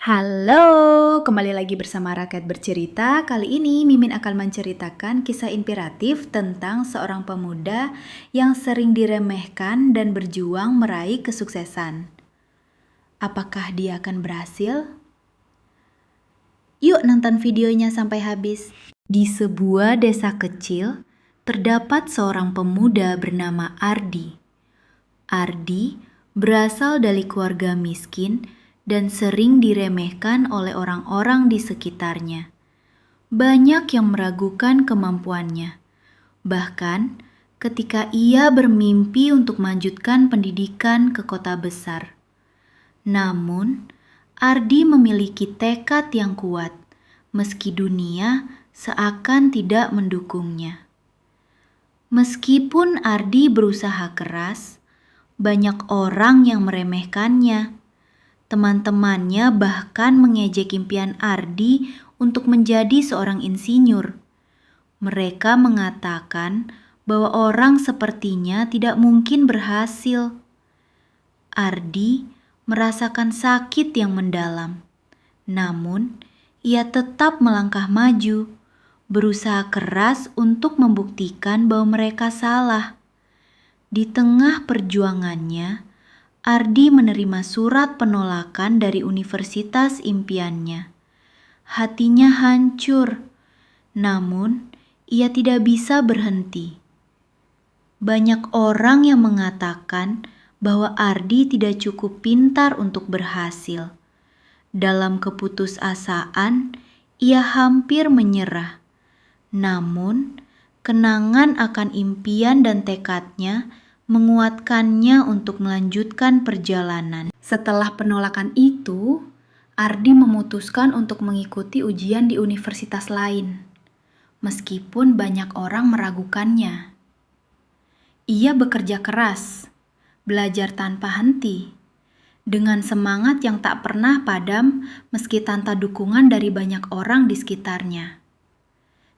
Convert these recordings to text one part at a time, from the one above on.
Halo, kembali lagi bersama Rakyat Bercerita. Kali ini Mimin akan menceritakan kisah inspiratif tentang seorang pemuda yang sering diremehkan dan berjuang meraih kesuksesan. Apakah dia akan berhasil? Yuk nonton videonya sampai habis. Di sebuah desa kecil, terdapat seorang pemuda bernama Ardi. Ardi berasal dari keluarga miskin dan sering diremehkan oleh orang-orang di sekitarnya. Banyak yang meragukan kemampuannya. Bahkan ketika ia bermimpi untuk melanjutkan pendidikan ke kota besar. Namun, Ardi memiliki tekad yang kuat, meski dunia seakan tidak mendukungnya. Meskipun Ardi berusaha keras, banyak orang yang meremehkannya. Teman-temannya bahkan mengejek impian Ardi untuk menjadi seorang insinyur. Mereka mengatakan bahwa orang sepertinya tidak mungkin berhasil. Ardi merasakan sakit yang mendalam. Namun, ia tetap melangkah maju, berusaha keras untuk membuktikan bahwa mereka salah. Di tengah perjuangannya, Ardi menerima surat penolakan dari universitas impiannya. Hatinya hancur, namun ia tidak bisa berhenti. Banyak orang yang mengatakan bahwa Ardi tidak cukup pintar untuk berhasil. Dalam keputusasaan, ia hampir menyerah. Namun, kenangan akan impian dan tekadnya menguatkannya untuk melanjutkan perjalanan. Setelah penolakan itu, Ardi memutuskan untuk mengikuti ujian di universitas lain, meskipun banyak orang meragukannya. Ia bekerja keras, belajar tanpa henti, dengan semangat yang tak pernah padam meski tanpa dukungan dari banyak orang di sekitarnya.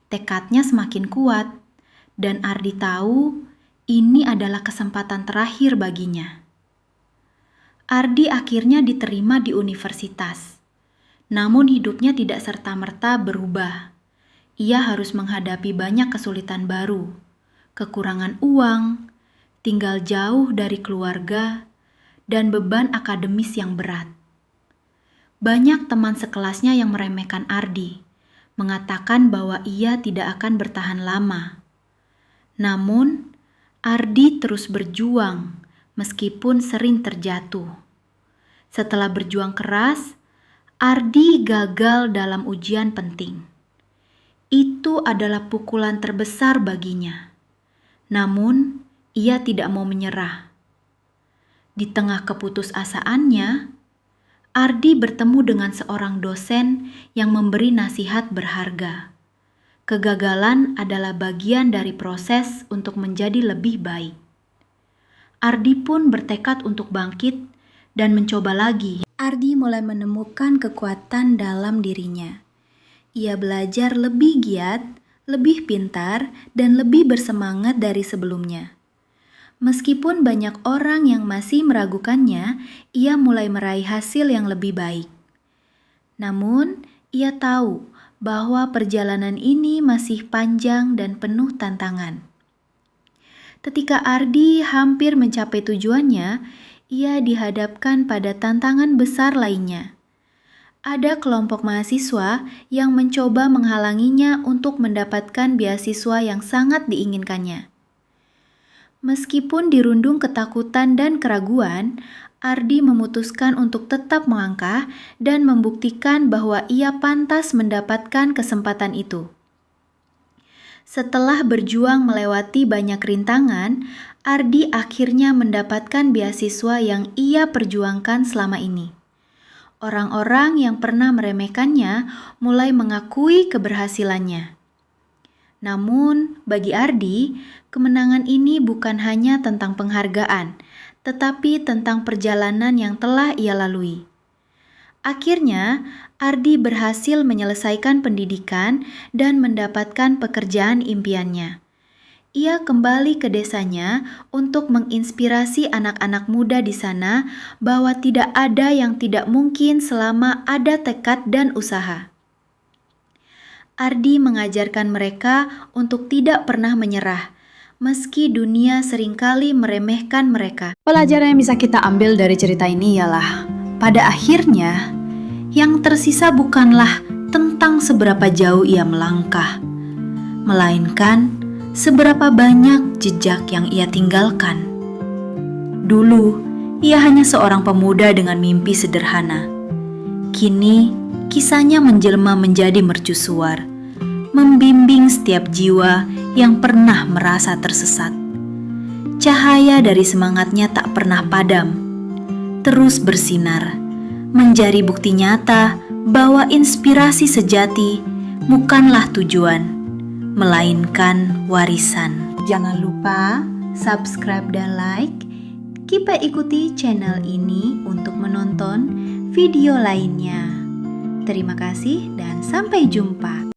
Tekadnya semakin kuat, dan Ardi tahu ini adalah kesempatan terakhir baginya. Ardi akhirnya diterima di universitas. Namun hidupnya tidak serta-merta berubah. Ia harus menghadapi banyak kesulitan baru, kekurangan uang, tinggal jauh dari keluarga, dan beban akademis yang berat. Banyak teman sekelasnya yang meremehkan Ardi, mengatakan bahwa ia tidak akan bertahan lama. Namun, Ardi terus berjuang meskipun sering terjatuh. Setelah berjuang keras, Ardi gagal dalam ujian penting. Itu adalah pukulan terbesar baginya. Namun, ia tidak mau menyerah. Di tengah keputusasaannya, Ardi bertemu dengan seorang dosen yang memberi nasihat berharga. Kegagalan adalah bagian dari proses untuk menjadi lebih baik. Ardi pun bertekad untuk bangkit dan mencoba lagi. Ardi mulai menemukan kekuatan dalam dirinya. Ia belajar lebih giat, lebih pintar, dan lebih bersemangat dari sebelumnya. Meskipun banyak orang yang masih meragukannya, ia mulai meraih hasil yang lebih baik. Namun, ia tahu bahwa perjalanan ini masih panjang dan penuh tantangan. Ketika Ardi hampir mencapai tujuannya, ia dihadapkan pada tantangan besar lainnya. Ada kelompok mahasiswa yang mencoba menghalanginya untuk mendapatkan beasiswa yang sangat diinginkannya. Meskipun dirundung ketakutan dan keraguan, Ardi memutuskan untuk tetap melangkah dan membuktikan bahwa ia pantas mendapatkan kesempatan itu. Setelah berjuang melewati banyak rintangan, Ardi akhirnya mendapatkan beasiswa yang ia perjuangkan selama ini. Orang-orang yang pernah meremehkannya mulai mengakui keberhasilannya. Namun, bagi Ardi, kemenangan ini bukan hanya tentang penghargaan, tetapi tentang perjalanan yang telah ia lalui. Akhirnya, Ardi berhasil menyelesaikan pendidikan dan mendapatkan pekerjaan impiannya. Ia kembali ke desanya untuk menginspirasi anak-anak muda di sana bahwa tidak ada yang tidak mungkin selama ada tekad dan usaha. Ardi mengajarkan mereka untuk tidak pernah menyerah, meski dunia seringkali meremehkan mereka. Pelajaran yang bisa kita ambil dari cerita ini ialah, pada akhirnya, yang tersisa bukanlah tentang seberapa jauh ia melangkah, melainkan seberapa banyak jejak yang ia tinggalkan. Dulu, ia hanya seorang pemuda dengan mimpi sederhana. Kini, kisahnya menjelma menjadi mercusuar, membimbing setiap jiwa yang pernah merasa tersesat. Cahaya dari semangatnya tak pernah padam, terus bersinar, menjadi bukti nyata bahwa inspirasi sejati bukanlah tujuan, melainkan warisan. Jangan lupa subscribe dan like. Kita ikuti channel ini untuk menonton video lainnya. Terima kasih dan sampai jumpa.